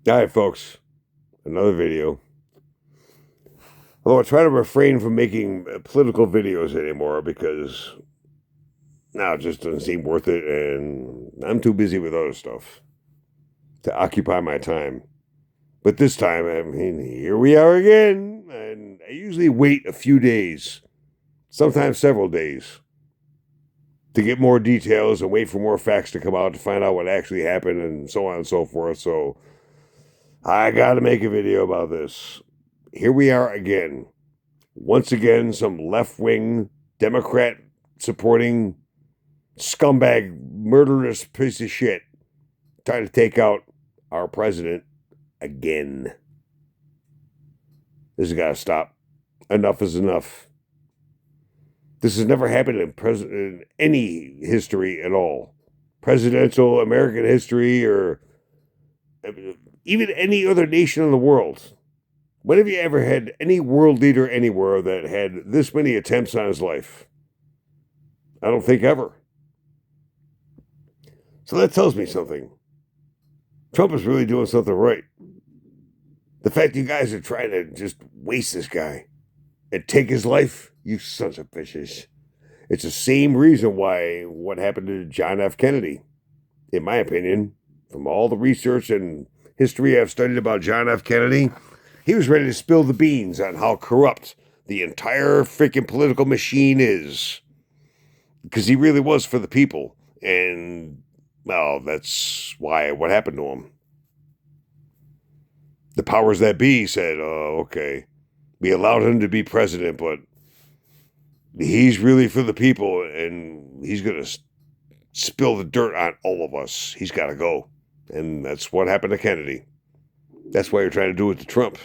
All right, folks, another video. Although I try to refrain from making political videos anymore because now it just doesn't seem worth it, and I'm too busy with other stuff to occupy my time. But this time, I mean, here we are again, and I usually wait a few days, sometimes several days, to get more details and wait for more facts to come out to find out what actually happened and so on and so forth. So I got to make a video about this. Here we are again. Once again, some left wing Democrat supporting scumbag, murderous piece of shit trying to take out our president again. This has got to stop. Enough is enough. This has never happened in any history at all. Presidential American history or even any other nation in the world. When have you ever had any world leader anywhere that had this many attempts on his life? I don't think ever. So that tells me something. Trump is really doing something right. The fact you guys are trying to just waste this guy and take his life, you sons of bitches. It's the same reason why what happened to John F. Kennedy, in my opinion, from all the research and history I've studied about John F. Kennedy, he was ready to spill the beans on how corrupt the entire freaking political machine is. Because he really was for the people. And, well, that's why what happened to him. The powers that be said, oh, okay, we allowed him to be president, but he's really for the people, and he's going to spill the dirt on all of us. He's got to go. And that's what happened to Kennedy. That's why you're trying to do it to Trump.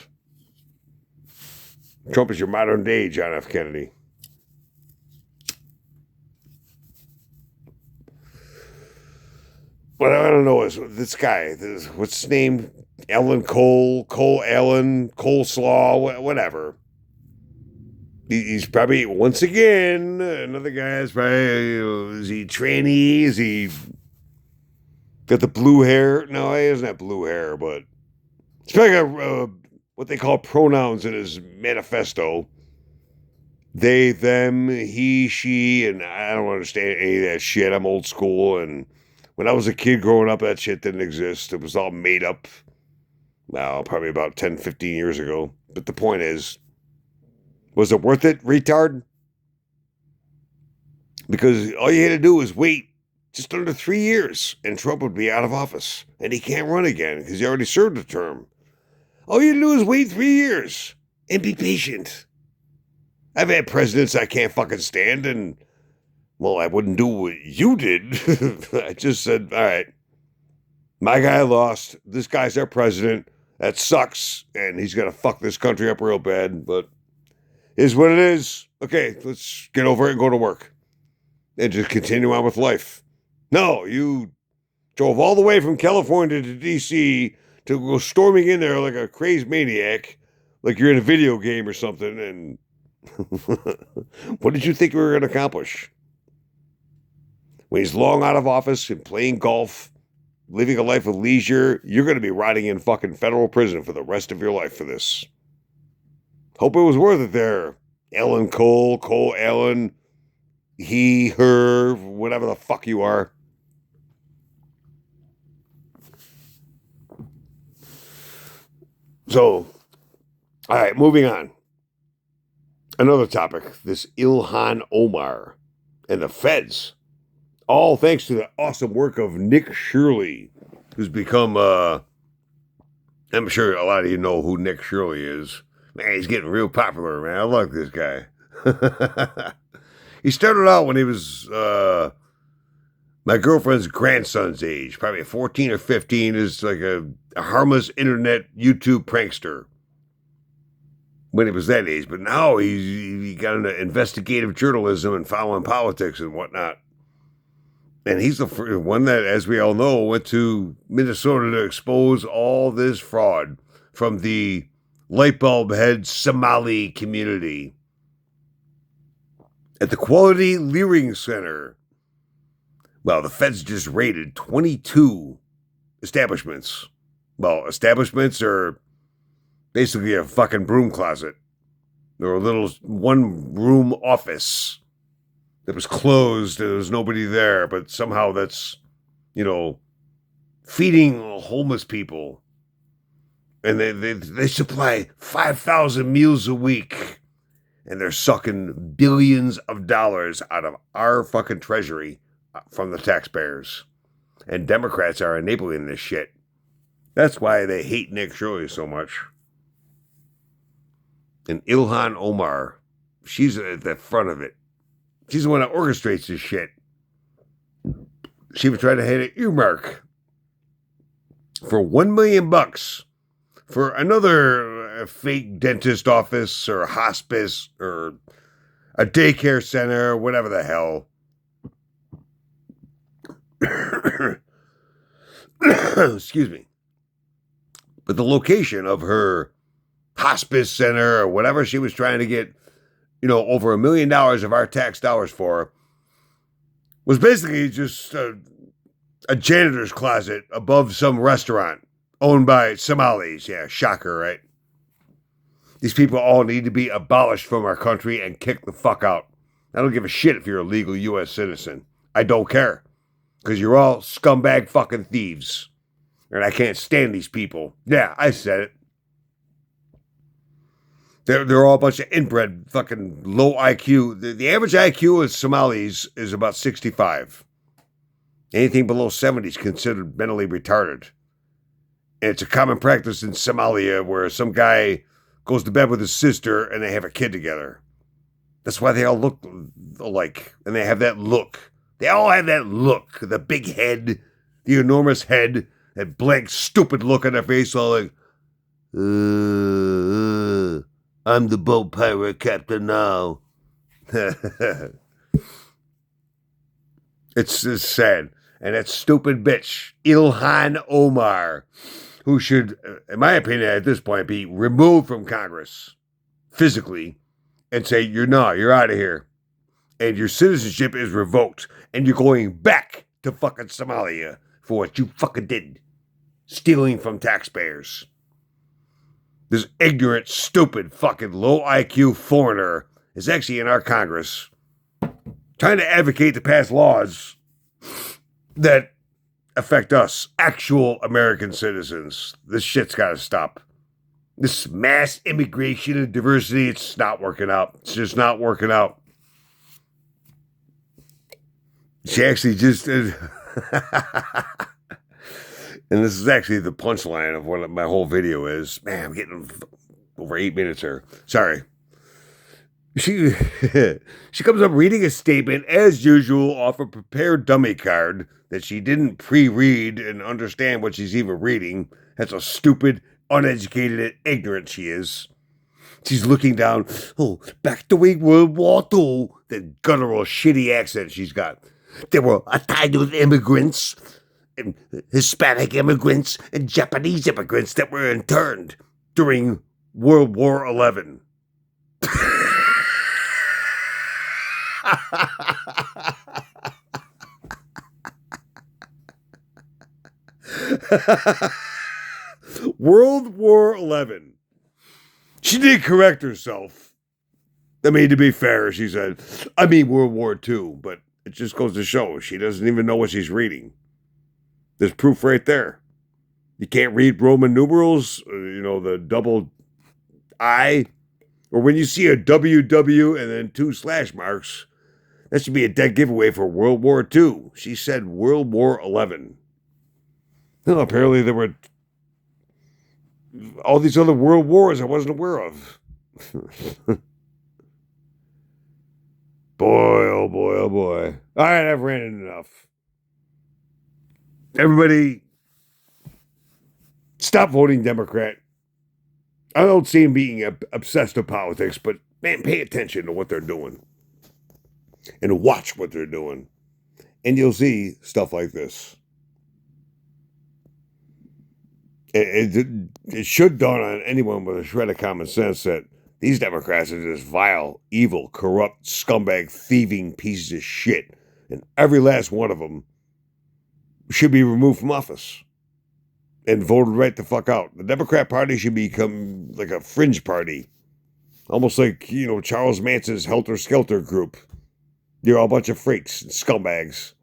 Trump is your modern day John F. Kennedy. What I don't know is this guy, what's his name? Alan Cole, Cole Allen, Coleslaw, whatever. He's probably, once again, another guy is probably, is he tranny? Is he got the blue hair? No, he doesn't have blue hair, but he's probably got what they call pronouns in his manifesto. They, them, he, she, and I don't understand any of that shit. I'm old school, and when I was a kid growing up, that shit didn't exist. It was all made up. Well, probably about 10, 15 years ago. But the point is, was it worth it, retard? Because all you had to do was wait just under 3 years, and Trump would be out of office. And he can't run again because he already served a term. All you had to do is wait 3 years and be patient. I've had presidents I can't fucking stand, and, well, I wouldn't do what you did. I just said, all right, my guy lost. This guy's our president. That sucks, and he's going to fuck this country up real bad, but is what it is. Okay, let's get over it and go to work and just continue on with life. No, you drove all the way from California to D.C. to go storming in there like a crazed maniac, like you're in a video game or something, and what did you think we were going to accomplish? When he's long out of office and playing golf, living a life of leisure, you're going to be rotting in fucking federal prison for the rest of your life for this. Hope it was worth it there. Alan Cole, Cole Allen, he, her, whatever the fuck you are. So, all right, moving on. Another topic, this Ilhan Omar and the feds. All thanks to the awesome work of Nick Shirley, who's become, I'm sure a lot of you know who Nick Shirley is. Man, he's getting real popular, man. I like this guy. He started out when he was my girlfriend's grandson's age, probably 14 or 15, is like a harmless internet YouTube prankster when he was that age. But now he got into investigative journalism and following politics and whatnot. And he's the one that, as we all know, went to Minnesota to expose all this fraud from the light bulb head Somali community. At the Quality Leering Center, well, the feds just raided 22 establishments Well, establishments are basically a fucking broom closet. Or a little one-room office that was closed and there was nobody there, but somehow that's, feeding homeless people. And they supply 5,000 meals a week. And they're sucking billions of dollars out of our fucking treasury from the taxpayers. And Democrats are enabling this shit. That's why they hate Nick Shirley so much. And Ilhan Omar, she's at the front of it. She's the one that orchestrates this shit. She was trying to hit an earmark for $1 million for another fake dentist office or hospice or a daycare center or whatever the hell. Excuse me. But the location of her hospice center or whatever she was trying to get, over $1 million of our tax dollars for was basically just a janitor's closet above some restaurant owned by Somalis. Yeah, shocker, right? These people all need to be abolished from our country and kicked the fuck out. I don't give a shit if you're a legal U.S. citizen. I don't care. Because you're all scumbag fucking thieves. And I can't stand these people. Yeah, I said it. They're all a bunch of inbred, fucking low IQ. The average IQ of Somalis is about 65. Anything below 70 is considered mentally retarded. And it's a common practice in Somalia where some guy goes to bed with his sister and they have a kid together. That's why they all look alike. And they have that look. They all have that look. The big head, the enormous head, that blank, stupid look on their face, all like, I'm the boat pirate captain now. It's sad. And that stupid bitch, Ilhan Omar, who should, in my opinion, at this point, be removed from Congress physically and say, you're out of here. And your citizenship is revoked. And you're going back to fucking Somalia for what you fucking did. Stealing from taxpayers. This ignorant, stupid, fucking low IQ foreigner is actually in our Congress trying to advocate to pass laws that affect us, actual American citizens. This shit's got to stop. This mass immigration and diversity, it's not working out. It's just not working out. She actually just did. And this is actually the punchline of what my whole video is. Man, I'm getting over 8 minutes here. Sorry. She comes up reading a statement, as usual, off a prepared dummy card that she didn't pre-read and understand what she's even reading. That's how stupid, uneducated, and ignorant she is. She's looking down, back during World War II. That guttural, shitty accent she's got. There were entitled immigrants, and Hispanic immigrants, and Japanese immigrants that were interned during World War XI. World War XI. She did correct herself. I mean, to be fair, she said, World War II, but it just goes to show she doesn't even know what she's reading. There's proof right there. You can't read Roman numerals, the double I, or when you see a WW and then 2 slash marks, that should be a dead giveaway for World War II. She said World War XI. No, apparently there were all these other world wars I wasn't aware of. Boy, oh boy, oh boy. All right, I've ranted enough. Everybody, stop voting Democrat. I don't see them being obsessed with politics, but man, pay attention to what they're doing. And watch what they're doing. And you'll see stuff like this. It should dawn on anyone with a shred of common sense that these Democrats are just vile, evil, corrupt, scumbag, thieving pieces of shit. And every last one of them should be removed from office. and voted right the fuck out. The Democrat Party should become like a fringe party. Almost like, Charles Manson's Helter Skelter group. You're all a bunch of freaks and scumbags.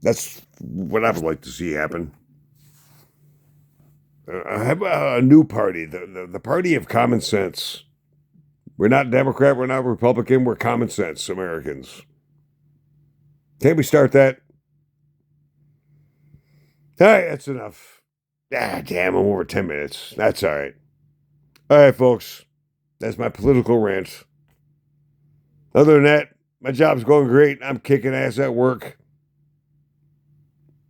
That's what I would like to see happen. I have a new party, the party of common sense. We're not Democrat, we're not Republican, we're common sense Americans. Can't we start that? All right, that's enough. Ah, damn, I'm over 10 minutes. That's all right. All right, folks. That's my political rant. Other than that, my job's going great. I'm kicking ass at work.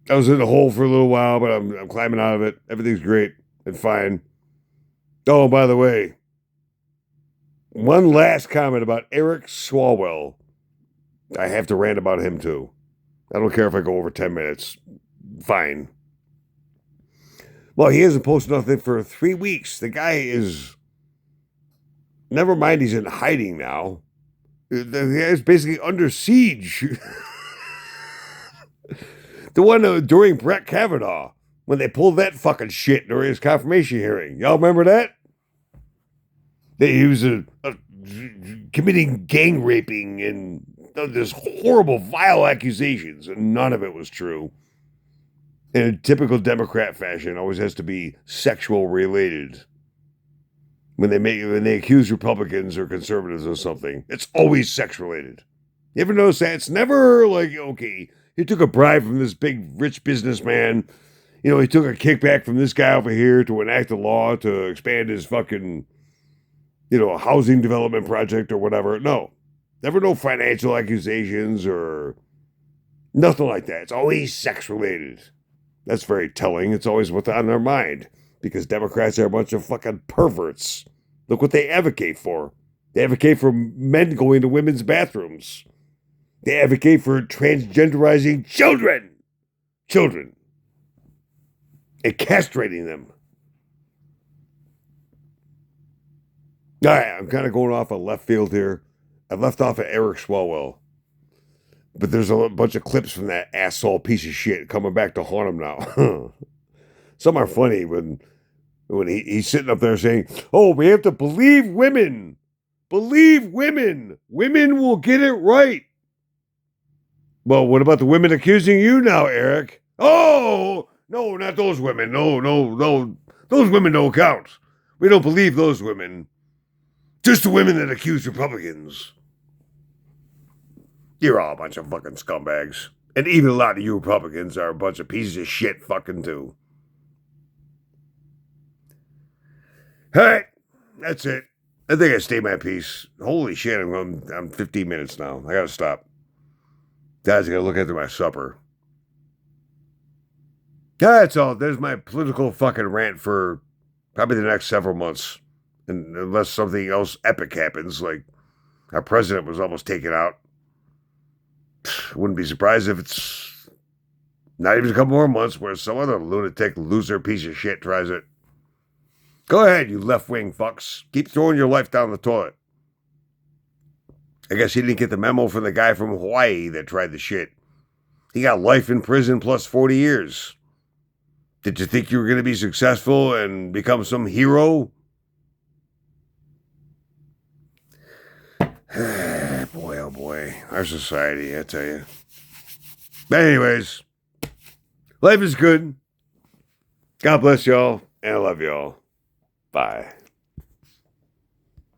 I was in the hole for a little while, but I'm climbing out of it. Everything's great and fine. Oh, by the way, one last comment about Eric Swalwell. I have to rant about him too. I don't care if I go over 10 minutes. Fine. Well, he hasn't posted nothing for 3 weeks. The guy is... Never mind he's in hiding now. The guy is basically under siege. The one during Brett Kavanaugh, when they pulled that fucking shit during his confirmation hearing. Y'all remember that? He was committing gang raping and this horrible, vile accusations, and none of it was true. In typical Democrat fashion, always has to be sexual related. When they accuse Republicans or conservatives of something, it's always sex related. You ever notice that? It's never like, okay, he took a bribe from this big rich businessman. He took a kickback from this guy over here to enact a law to expand his fucking, a housing development project or whatever. No. Never no financial accusations or nothing like that. It's always sex related. That's very telling. It's always what's on their mind. Because Democrats are a bunch of fucking perverts. Look what they advocate for. They advocate for men going to women's bathrooms. They advocate for transgenderizing children. Children. And castrating them. All right, I'm kind of going off on left field here. I left off at Eric Swalwell. But there's a bunch of clips from that asshole piece of shit coming back to haunt him now. Some are funny when he's sitting up there saying, oh, we have to believe women. Believe women. Women will get it right. Well, what about the women accusing you now, Eric? Oh, no, not those women. No. Those women don't count. We don't believe those women. Just the women that accuse Republicans. You're all a bunch of fucking scumbags. And even a lot of you Republicans are a bunch of pieces of shit fucking too. All right, that's it. I think I stayed my piece. Holy shit, I'm 15 minutes now. I gotta stop. Guys, I gotta look after my supper. That's all. There's my political fucking rant for probably the next several months. And unless something else epic happens, like our president was almost taken out. Wouldn't be surprised if it's not even a couple more months where some other lunatic loser piece of shit tries it. Go ahead, you left-wing fucks. Keep throwing your life down the toilet. I guess he didn't get the memo from the guy from Hawaii that tried the shit. He got life in prison plus 40 years. Did you think you were going to be successful and become some hero? Boy, oh boy. Our society, I tell you. But anyways, life is good. God bless y'all, and I love y'all. Bye.